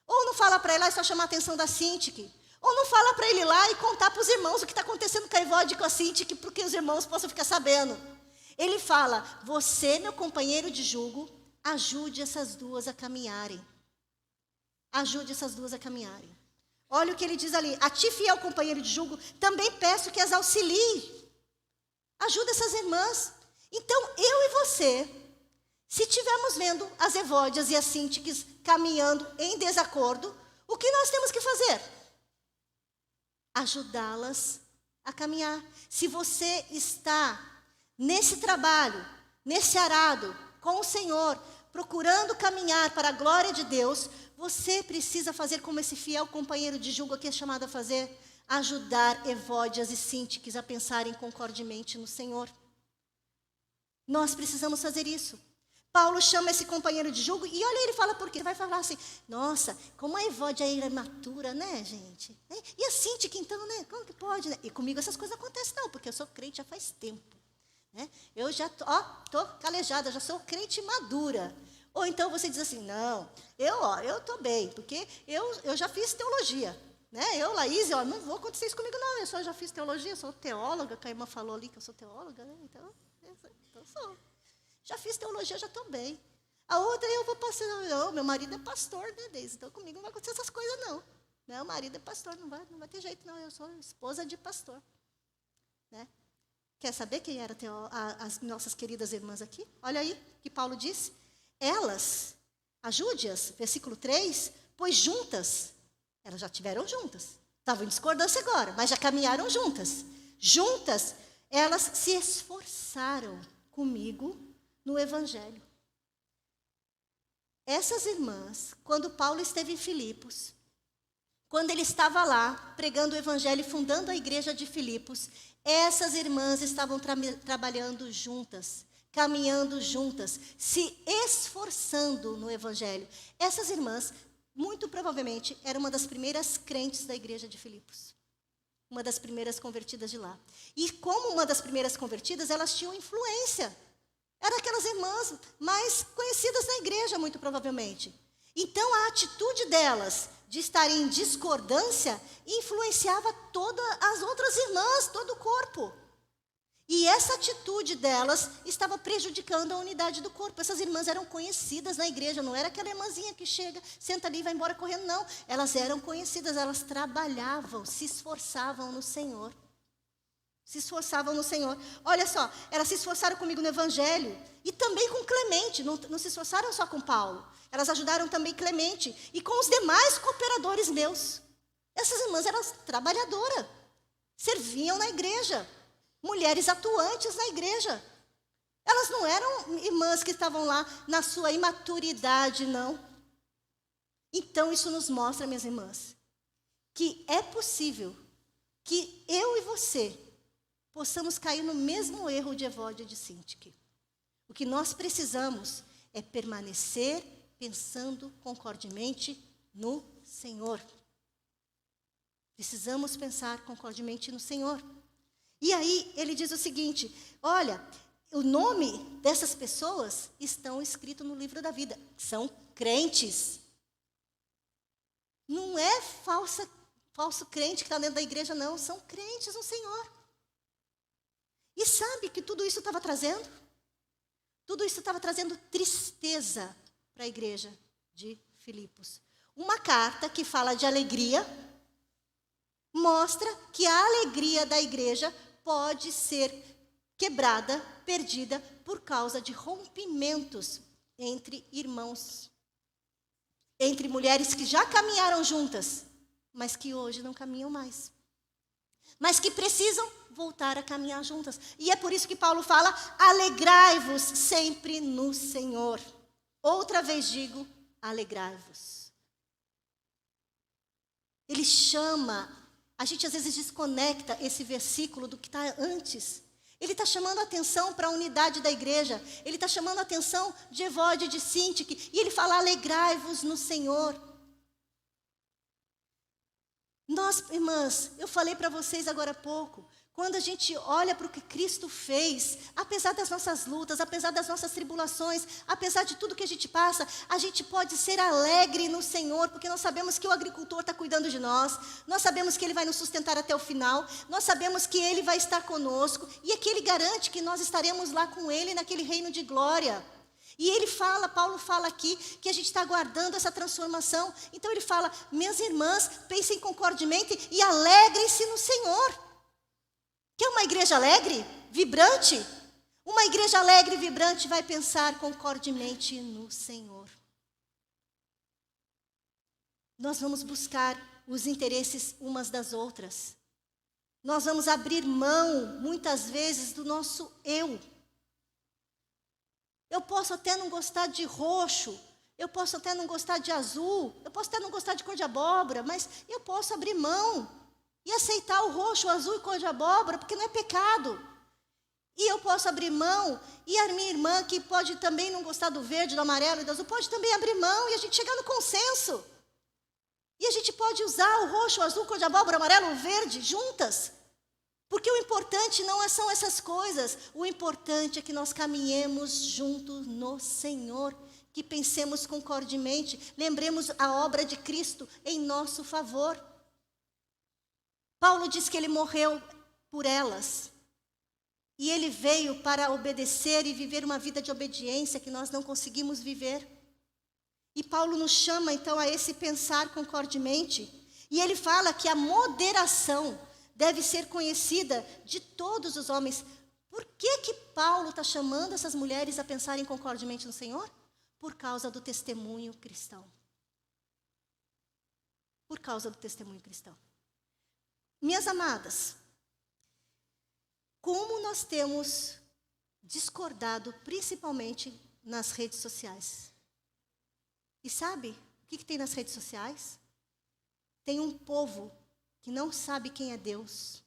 Ou não fala para ir lá e só chamar a atenção da Síntique. Ou não fala para ele ir lá e contar para os irmãos o que está acontecendo com a Evódia e com a Síntique, porque os irmãos possam ficar sabendo. Ele fala, você, meu companheiro de jugo, ajude essas duas a caminharem. Ajude essas duas a caminharem. Olha o que ele diz ali. A ti, fiel companheiro de jugo, também peço que as auxilie. Ajuda essas irmãs. Então, eu e você, se estivermos vendo as Evódias e as Síntiques caminhando em desacordo, o que nós temos que fazer? Ajudá-las a caminhar. Se você está nesse trabalho, nesse arado, com o Senhor, procurando caminhar para a glória de Deus, você precisa fazer como esse fiel companheiro de jugo aqui é chamado a fazer, ajudar Evódias e Síntiques a pensarem concordemente no Senhor. Nós precisamos fazer isso. Paulo chama esse companheiro de jugo e olha, ele fala por quê? Ele vai falar assim, nossa, como a Evódia é imatura, né, gente? E a Síntique, então, né? Como que pode, né? E comigo essas coisas acontecem não, porque eu sou crente já faz tempo. Né? Eu já estou calejada, já sou crente madura. Ou então você diz assim, não, eu estou bem, porque eu já fiz teologia. Né? Eu, Laís, não vou acontecer isso comigo, não. Eu já fiz teologia, eu sou teóloga, que a irmã falou ali que eu sou teóloga, né? Então eu sou. Já fiz teologia, já estou bem. A outra, eu vou passar, não, meu marido é pastor, né, Deise? Então comigo não vai acontecer essas coisas, não. Meu marido é pastor, não vai ter jeito, não. Eu sou esposa de pastor. Né? Quer saber quem eram as nossas queridas irmãs aqui? Olha aí o que Paulo disse. Elas, ajude-as, versículo 3, pois juntas, elas já estiveram juntas. Estavam em discordância agora, mas já caminharam juntas. Juntas, elas se esforçaram comigo no Evangelho. Essas irmãs, quando Paulo esteve em Filipos, quando ele estava lá pregando o Evangelho e fundando a igreja de Filipos, essas irmãs estavam trabalhando juntas, caminhando juntas, se esforçando no Evangelho. Essas irmãs, muito provavelmente, eram uma das primeiras crentes da igreja de Filipos. Uma das primeiras convertidas de lá. E como uma das primeiras convertidas, elas tinham influência. Eram aquelas irmãs mais conhecidas na igreja, muito provavelmente. Então, a atitude delas de estarem em discordância influenciava todas as outras irmãs, todo o corpo. E essa atitude delas estava prejudicando a unidade do corpo. Essas irmãs eram conhecidas na igreja, não era aquela irmãzinha que chega, senta ali e vai embora correndo, não. Elas eram conhecidas, elas trabalhavam, se esforçavam no Senhor. Se esforçavam no Senhor. Olha só, elas se esforçaram comigo no Evangelho e também com Clemente, não se esforçaram só com Paulo. Elas ajudaram também Clemente e com os demais cooperadores meus. Essas irmãs eram trabalhadoras, serviam na igreja, mulheres atuantes na igreja. Elas não eram irmãs que estavam lá na sua imaturidade, não. Então isso nos mostra, minhas irmãs, que é possível que eu e você possamos cair no mesmo erro de Evódia e de Sintique. O que nós precisamos é permanecer pensando concordemente no Senhor. Precisamos pensar concordemente no Senhor. E aí ele diz o seguinte, olha, o nome dessas pessoas estão escritos no livro da vida. São crentes. Não é falso crente que está dentro da igreja, não. São crentes no Senhor. E sabe que tudo isso estava trazendo? Tudo isso estava trazendo tristeza para a igreja de Filipos. Uma carta que fala de alegria, mostra que a alegria da igreja pode ser quebrada, perdida, por causa de rompimentos entre irmãos. Entre mulheres que já caminharam juntas, mas que hoje não caminham mais. Mas que precisam voltar a caminhar juntas. E é por isso que Paulo fala, alegrai-vos sempre no Senhor. Outra vez digo, alegrai-vos. Ele chama, a gente às vezes desconecta esse versículo do que está antes. Ele está chamando a atenção para a unidade da igreja. Ele está chamando a atenção de Evódia e de Sintique. E ele fala, alegrai-vos no Senhor. Nós, irmãs, eu falei para vocês agora há pouco, quando a gente olha para o que Cristo fez, apesar das nossas lutas, apesar das nossas tribulações, apesar de tudo que a gente passa, a gente pode ser alegre no Senhor, porque nós sabemos que o agricultor está cuidando de nós, nós sabemos que Ele vai nos sustentar até o final, nós sabemos que Ele vai estar conosco, e é que Ele garante que nós estaremos lá com Ele naquele reino de glória. E ele fala, Paulo fala aqui, que a gente está aguardando essa transformação. Então ele fala, minhas irmãs, pensem concordemente e alegrem-se no Senhor. Quer uma igreja alegre, vibrante? Uma igreja alegre e vibrante vai pensar concordemente no Senhor. Nós vamos buscar os interesses umas das outras. Nós vamos abrir mão, muitas vezes, do nosso eu. Eu posso até não gostar de roxo, eu posso até não gostar de azul, eu posso até não gostar de cor de abóbora, mas eu posso abrir mão e aceitar o roxo, o azul e cor de abóbora, porque não é pecado. E eu posso abrir mão, e a minha irmã, que pode também não gostar do verde, do amarelo e do azul, pode também abrir mão e a gente chegar no consenso. E a gente pode usar o roxo, o azul, cor de abóbora, o amarelo, o verde, juntas. Porque o importante não são essas coisas, o importante é que nós caminhemos juntos no Senhor, que pensemos concordemente, lembremos a obra de Cristo em nosso favor. Paulo diz que ele morreu por elas. E ele veio para obedecer e viver uma vida de obediência que nós não conseguimos viver. E Paulo nos chama, então, a esse pensar concordemente. E ele fala que a moderação deve ser conhecida de todos os homens. Por que Paulo está chamando essas mulheres a pensarem concordemente no Senhor? Por causa do testemunho cristão. Por causa do testemunho cristão. Minhas amadas, como nós temos discordado, principalmente nas redes sociais. E sabe o que tem nas redes sociais? Tem um povo que não sabe quem é Deus.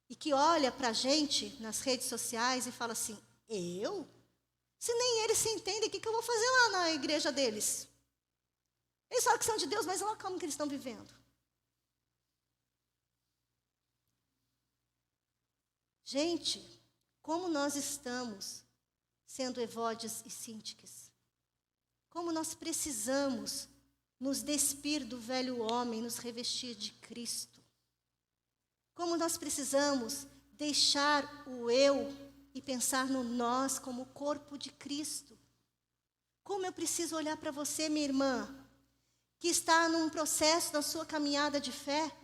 E que olha para a gente nas redes sociais e fala assim, eu? Se nem eles se entendem, o que eu vou fazer lá na igreja deles? Eles falam que são de Deus, mas olha como que eles estão vivendo. Gente, como nós estamos sendo evódias e sínticas. Como nós precisamos nos despir do velho homem, nos revestir de Cristo. Como nós precisamos deixar o eu e pensar no nós como corpo de Cristo. Como eu preciso olhar para você, minha irmã, que está num processo da sua caminhada de fé,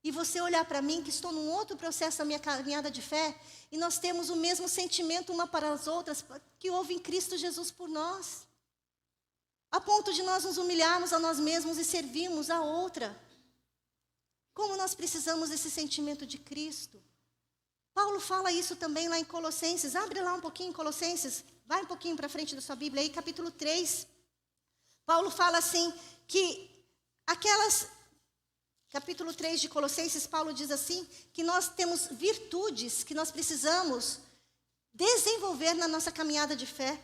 e você olhar para mim, que estou num outro processo da minha caminhada de fé, e nós temos o mesmo sentimento uma para as outras, que houve em Cristo Jesus por nós. A ponto de nós nos humilharmos a nós mesmos e servirmos a outra. Como nós precisamos desse sentimento de Cristo. Paulo fala isso também lá em Colossenses. Abre lá um pouquinho em Colossenses. Vai um pouquinho para frente da sua Bíblia aí, capítulo 3. Paulo fala assim, que capítulo 3 de Colossenses, Paulo diz assim, que nós temos virtudes que nós precisamos desenvolver na nossa caminhada de fé.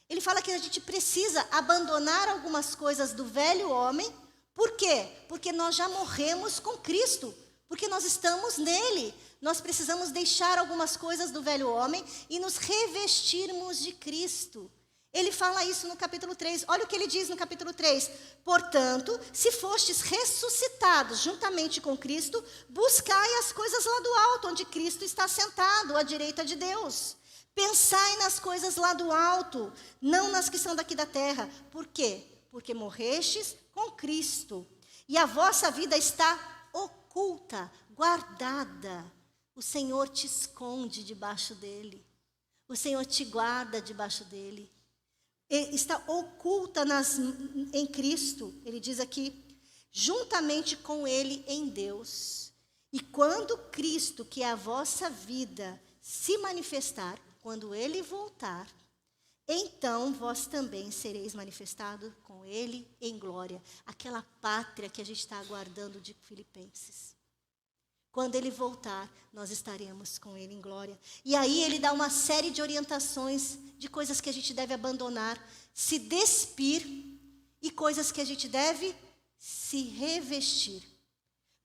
Ele fala que a gente precisa abandonar algumas coisas do velho homem. Por quê? Porque nós já morremos com Cristo. Porque nós estamos nele. Nós precisamos deixar algumas coisas do velho homem e nos revestirmos de Cristo. Ele fala isso no capítulo 3. Olha o que ele diz no capítulo 3. Portanto, se fostes ressuscitados juntamente com Cristo, buscai as coisas lá do alto, onde Cristo está sentado, à direita de Deus. Pensai nas coisas lá do alto, não nas que são daqui da terra. Por quê? Porque morrestes com Cristo. E a vossa vida está oculta, guardada. O Senhor te esconde debaixo dele. O Senhor te guarda debaixo dele. Está oculta em Cristo. Ele diz aqui, juntamente com ele em Deus. E quando Cristo, que é a vossa vida, se manifestar, quando ele voltar, então vós também sereis manifestados com ele em glória. Aquela pátria que a gente está aguardando de Filipenses. Quando ele voltar, nós estaremos com ele em glória. E aí ele dá uma série de orientações de coisas que a gente deve abandonar, se despir, e coisas que a gente deve se revestir.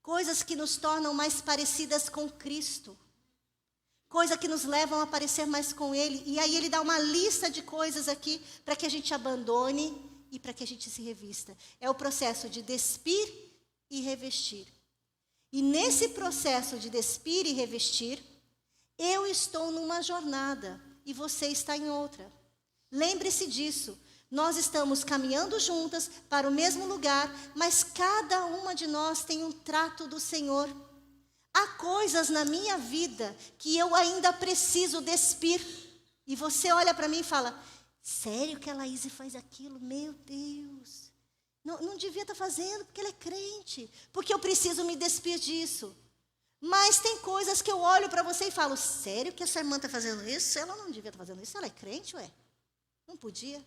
Coisas que nos tornam mais parecidas com Cristo. Coisas que nos levam a parecer mais com ele. E aí ele dá uma lista de coisas aqui para que a gente abandone e para que a gente se revista. É o processo de despir e revestir. E nesse processo de despir e revestir, eu estou numa jornada e você está em outra. Lembre-se disso. Nós estamos caminhando juntas para o mesmo lugar, mas cada uma de nós tem um trato do Senhor. Há coisas na minha vida que eu ainda preciso despir. E você olha para mim e fala, sério que a Laís faz aquilo? Meu Deus. Não devia estar fazendo, porque ela é crente. Porque eu preciso me despir disso. Mas tem coisas que eu olho para você e falo, sério que essa irmã está fazendo isso? Ela não devia estar fazendo isso, ela é crente, ué? Não podia.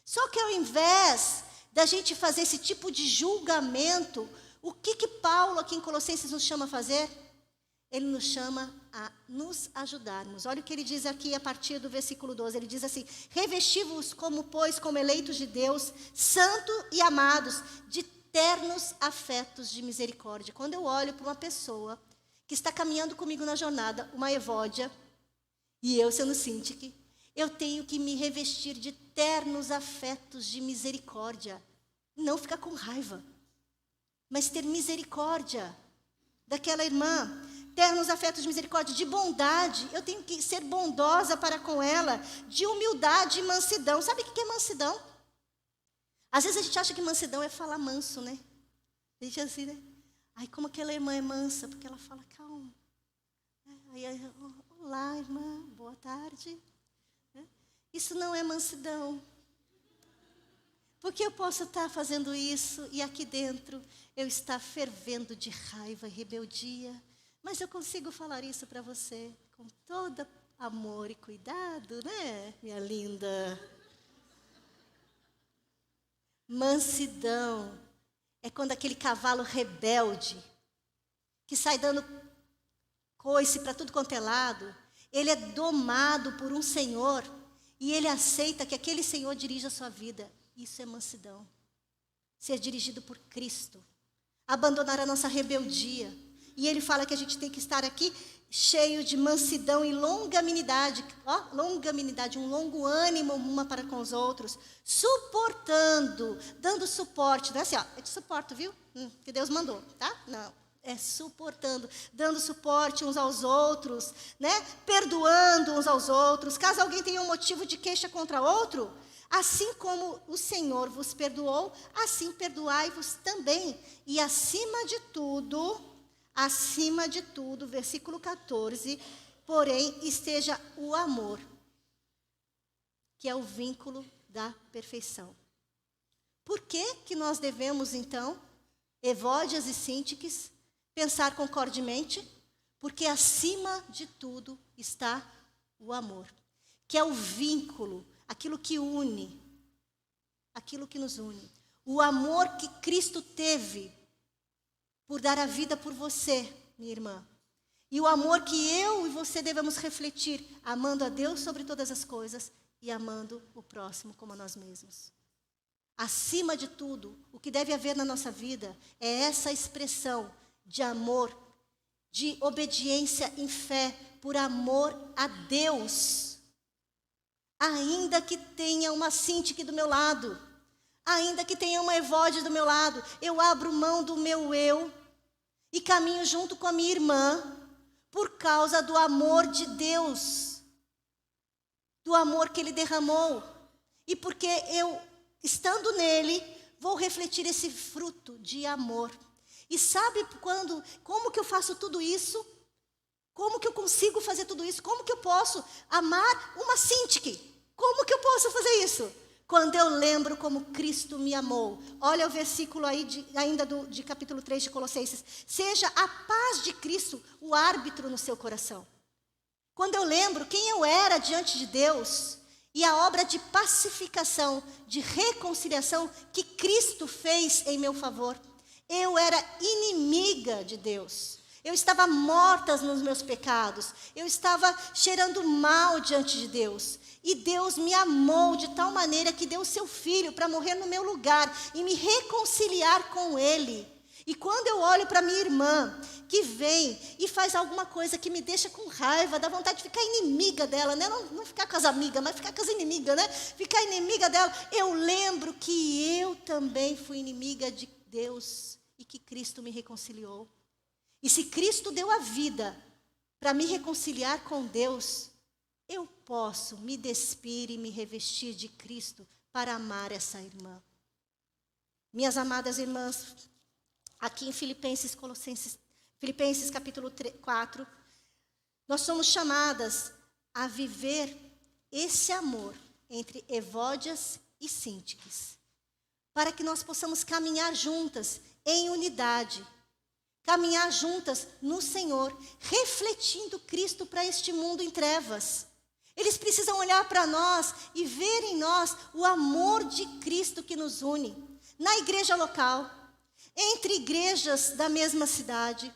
Só que ao invés da gente fazer esse tipo de julgamento, o que Paulo aqui em Colossenses nos chama a fazer? Ele nos chama a nos ajudarmos. Olha o que ele diz aqui a partir do versículo 12. Ele diz assim, revesti-vos como eleitos de Deus, santo e amados, de ternos afetos de misericórdia. Quando eu olho para uma pessoa que está caminhando comigo na jornada, uma evódia, e eu sendo síntique, eu tenho que me revestir de ternos afetos de misericórdia. Não ficar com raiva, mas ter misericórdia daquela irmã. Ternos afetos de misericórdia, de bondade. Eu tenho que ser bondosa para com ela, de humildade e mansidão. Sabe o que é mansidão? Às vezes a gente acha que mansidão é falar manso, né? A gente assim, né? Ai, como aquela irmã é mansa, porque ela fala calma. Aí, olá, irmã, boa tarde. Isso não é mansidão. Porque eu posso estar fazendo isso e aqui dentro eu estar fervendo de raiva e rebeldia. Mas eu consigo falar isso para você com todo amor e cuidado, né, minha linda? Mansidão é quando aquele cavalo rebelde, que sai dando coice para tudo quanto é lado, ele é domado por um senhor e ele aceita que aquele senhor dirija a sua vida. Isso é mansidão. Ser dirigido por Cristo. Abandonar a nossa rebeldia. E ele fala que a gente tem que estar aqui cheio de mansidão e longanimidade. Longanimidade, um longo ânimo uma para com os outros. Suportando, dando suporte. Não é assim, eu te suporto, viu? Que Deus mandou, tá? Não. É suportando, dando suporte uns aos outros, né? Perdoando uns aos outros. Caso alguém tenha um motivo de queixa contra outro, assim como o Senhor vos perdoou, assim perdoai-vos também. E acima de tudo, versículo 14, porém, esteja o amor, que é o vínculo da perfeição. Por que nós devemos, então, Evódias e Síntiques, pensar concordemente? Porque acima de tudo está o amor, que é o vínculo, aquilo que une, aquilo que nos une. O amor que Cristo teve por dar a vida por você, minha irmã. E o amor que eu e você devemos refletir, amando a Deus sobre todas as coisas e amando o próximo como a nós mesmos. Acima de tudo, o que deve haver na nossa vida é essa expressão de amor, de obediência em fé, por amor a Deus. Ainda que tenha uma Sintique do meu lado, ainda que tenha uma Evódia do meu lado, eu abro mão do meu eu e caminho junto com a minha irmã por causa do amor de Deus, do amor que Ele derramou. E porque eu, estando nele, vou refletir esse fruto de amor. E sabe como que eu faço tudo isso? Como que eu consigo fazer tudo isso? Como que eu posso amar uma Sintique? Como que eu posso fazer isso? Quando eu lembro como Cristo me amou. Olha o versículo aí de capítulo 3 de Colossenses. Seja a paz de Cristo o árbitro no seu coração. Quando eu lembro quem eu era diante de Deus e a obra de pacificação, de reconciliação que Cristo fez em meu favor. Eu era inimiga de Deus. Eu estava morta nos meus pecados. Eu estava cheirando mal diante de Deus. E Deus me amou de tal maneira que deu o seu filho para morrer no meu lugar e me reconciliar com Ele. E quando eu olho para minha irmã, que vem e faz alguma coisa que me deixa com raiva, dá vontade de ficar inimiga dela, né? Não ficar com as amigas, mas ficar com as inimigas, né? Ficar inimiga dela. Eu lembro que eu também fui inimiga de Deus e que Cristo me reconciliou. E se Cristo deu a vida para me reconciliar com Deus, eu posso me despir e me revestir de Cristo para amar essa irmã. Minhas amadas irmãs, aqui em Filipenses capítulo 4, nós somos chamadas a viver esse amor entre Evódias e Síntiques, para que nós possamos caminhar juntas em unidade, caminhar juntas no Senhor, refletindo Cristo para este mundo em trevas. Eles precisam olhar para nós e ver em nós o amor de Cristo que nos une. Na igreja local, entre igrejas da mesma cidade,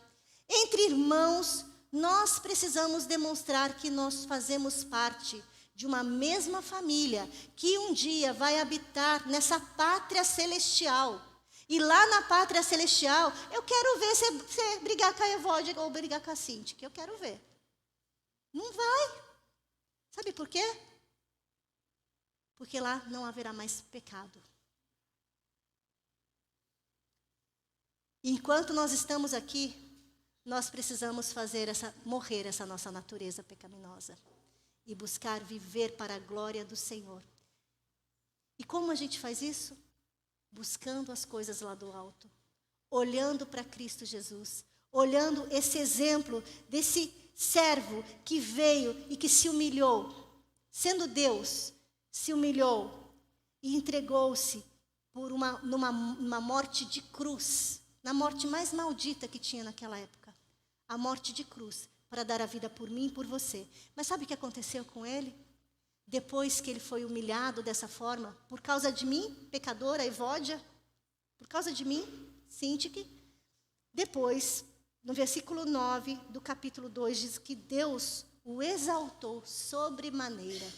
entre irmãos, nós precisamos demonstrar que nós fazemos parte de uma mesma família, que um dia vai habitar nessa pátria celestial. E lá na pátria celestial, eu quero ver você brigar com a Evódia ou brigar com a Sintique. Eu quero ver. Não vai. Sabe por quê? Porque lá não haverá mais pecado. Enquanto nós estamos aqui, nós precisamos morrer essa nossa natureza pecaminosa e buscar viver para a glória do Senhor. E como a gente faz isso? Buscando as coisas lá do alto, olhando para Cristo Jesus, olhando esse exemplo desse servo que veio e que se humilhou, sendo Deus, se humilhou e entregou-se numa morte de cruz, na morte mais maldita que tinha naquela época, a morte de cruz, para dar a vida por mim e por você. Mas sabe o que aconteceu com ele? Depois que ele foi humilhado dessa forma, por causa de mim, pecadora, Evódia, por causa de mim, Síntique, depois, no versículo 9 do capítulo 2, diz que Deus o exaltou sobremaneira.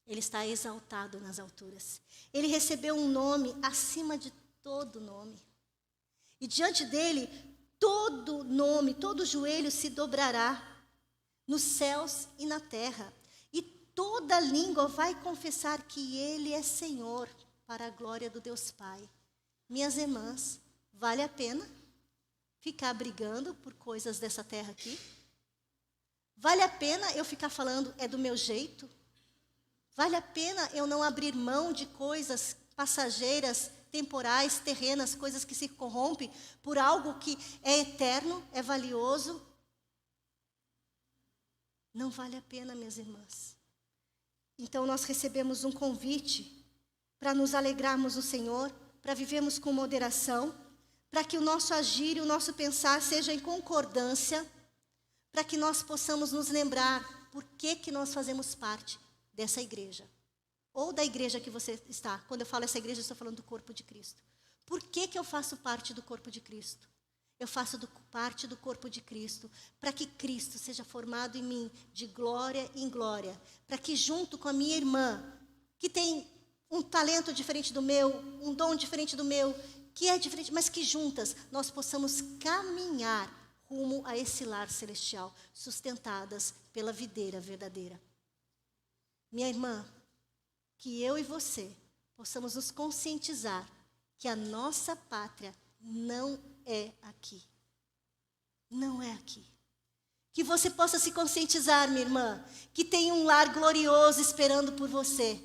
Ele está exaltado nas alturas. Ele recebeu um nome acima de todo nome. E diante dele, todo nome, todo joelho se dobrará, nos céus e na terra. E toda língua vai confessar que Ele é Senhor, para a glória do Deus Pai. Minhas irmãs, vale a pena ficar brigando por coisas dessa terra aqui? Vale a pena eu ficar falando, é do meu jeito? Vale a pena eu não abrir mão de coisas passageiras, temporais, terrenas, coisas que se corrompem por algo que é eterno, é valioso? Não vale a pena, minhas irmãs. Então nós recebemos um convite para nos alegrarmos no Senhor, para vivermos com moderação, para que o nosso agir e o nosso pensar seja em concordância, para que nós possamos nos lembrar por que nós fazemos parte dessa igreja. Ou da igreja que você está. Quando eu falo essa igreja, eu estou falando do corpo de Cristo. Por que eu faço parte do corpo de Cristo? Eu faço parte do corpo de Cristo para que Cristo seja formado em mim de glória em glória. Para que junto com a minha irmã, que tem um talento diferente do meu, um dom diferente do meu, que é diferente, mas que juntas nós possamos caminhar rumo a esse lar celestial, sustentadas pela videira verdadeira. Minha irmã, que eu e você possamos nos conscientizar que a nossa pátria não é aqui. Não é aqui. Que você possa se conscientizar, minha irmã, que tem um lar glorioso esperando por você.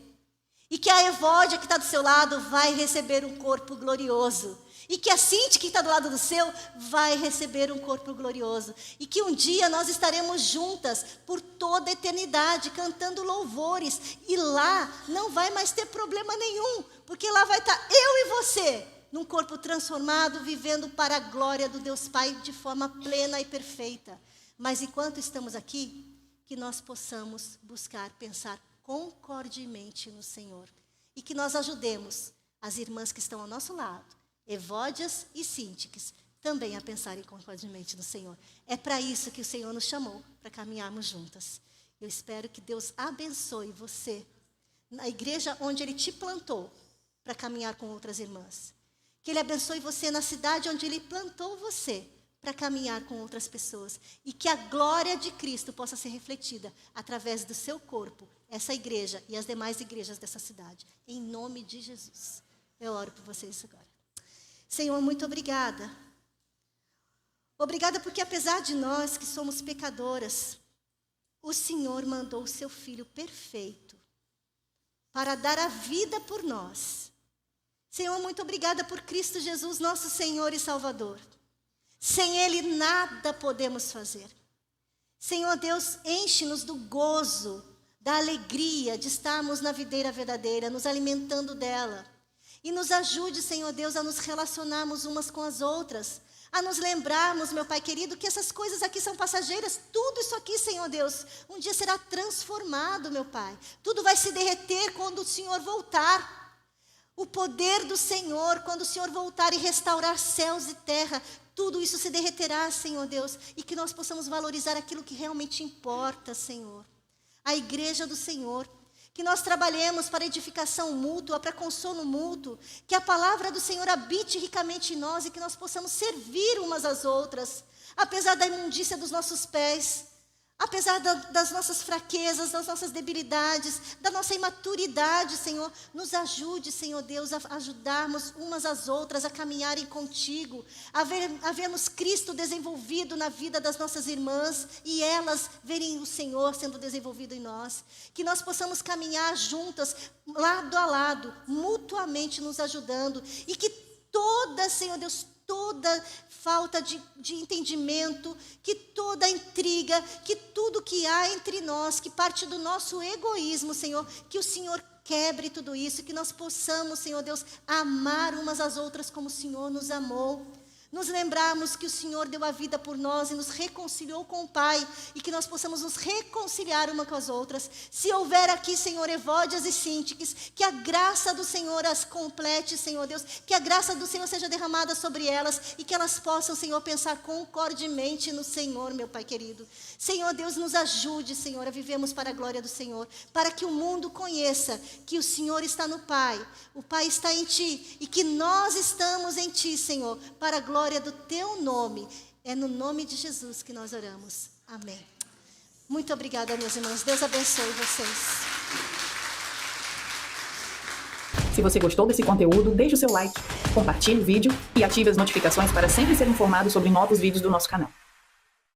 E que a Evódia que está do seu lado vai receber um corpo glorioso. E que a Cinti que está do lado do seu vai receber um corpo glorioso. E que um dia nós estaremos juntas por toda a eternidade, cantando louvores. E lá não vai mais ter problema nenhum, porque lá vai estar eu e você, num corpo transformado, vivendo para a glória do Deus Pai de forma plena e perfeita. Mas enquanto estamos aqui, que nós possamos buscar, pensar concordemente no Senhor. E que nós ajudemos as irmãs que estão ao nosso lado, Evódias e Síntiques, também a pensarem concordemente no Senhor. É para isso que o Senhor nos chamou, para caminharmos juntas. Eu espero que Deus abençoe você na igreja onde Ele te plantou, para caminhar com outras irmãs. Que Ele abençoe você na cidade onde Ele plantou você, para caminhar com outras pessoas. E que a glória de Cristo possa ser refletida através do seu corpo, essa igreja e as demais igrejas dessa cidade. Em nome de Jesus. Eu oro por vocês agora. Senhor, muito obrigada. Obrigada porque apesar de nós que somos pecadoras, o Senhor mandou o seu Filho perfeito para dar a vida por nós. Senhor, muito obrigada por Cristo Jesus, nosso Senhor e Salvador. Sem Ele nada podemos fazer. Senhor Deus, enche-nos do gozo, da alegria de estarmos na videira verdadeira, nos alimentando dela. E nos ajude, Senhor Deus, a nos relacionarmos umas com as outras, a nos lembrarmos, meu Pai querido, que essas coisas aqui são passageiras. Tudo isso aqui, Senhor Deus, um dia será transformado, meu Pai. Tudo vai se derreter quando o Senhor voltar. O poder do Senhor, quando o Senhor voltar e restaurar céus e terra, tudo isso se derreterá, Senhor Deus, e que nós possamos valorizar aquilo que realmente importa, Senhor. A igreja do Senhor, que nós trabalhemos para edificação mútua, para consolo mútuo, que a palavra do Senhor habite ricamente em nós e que nós possamos servir umas às outras, apesar da imundícia dos nossos pés, Apesar das nossas fraquezas, das nossas debilidades, da nossa imaturidade, Senhor, nos ajude, Senhor Deus, a ajudarmos umas às outras, a caminharem contigo, a vermos Cristo desenvolvido na vida das nossas irmãs e elas verem o Senhor sendo desenvolvido em nós. Que nós possamos caminhar juntas, lado a lado, mutuamente nos ajudando e que toda, Senhor Deus, toda falta de entendimento, que toda intriga, que tudo que há entre nós, que parte do nosso egoísmo, Senhor, que o Senhor quebre tudo isso, que nós possamos, Senhor Deus, amar umas às outras como o Senhor nos amou. Nos lembrarmos que o Senhor deu a vida por nós e nos reconciliou com o Pai, e que nós possamos nos reconciliar uma com as outras. Se houver aqui, Senhor, Evódias e Síntiques, que a graça do Senhor as complete, Senhor Deus, que a graça do Senhor seja derramada sobre elas, e que elas possam, Senhor, pensar concordemente no Senhor, meu Pai querido. Senhor Deus, nos ajude, Senhor, a vivermos para a glória do Senhor, para que o mundo conheça que o Senhor está no Pai, o Pai está em Ti, e que nós estamos em Ti, Senhor, para a glória do Teu nome. É no nome de Jesus que nós oramos. Amém. Muito obrigada, meus irmãos. Deus abençoe vocês. Se você gostou desse conteúdo, deixe o seu like, compartilhe o vídeo e ative as notificações para sempre ser informado sobre novos vídeos do nosso canal.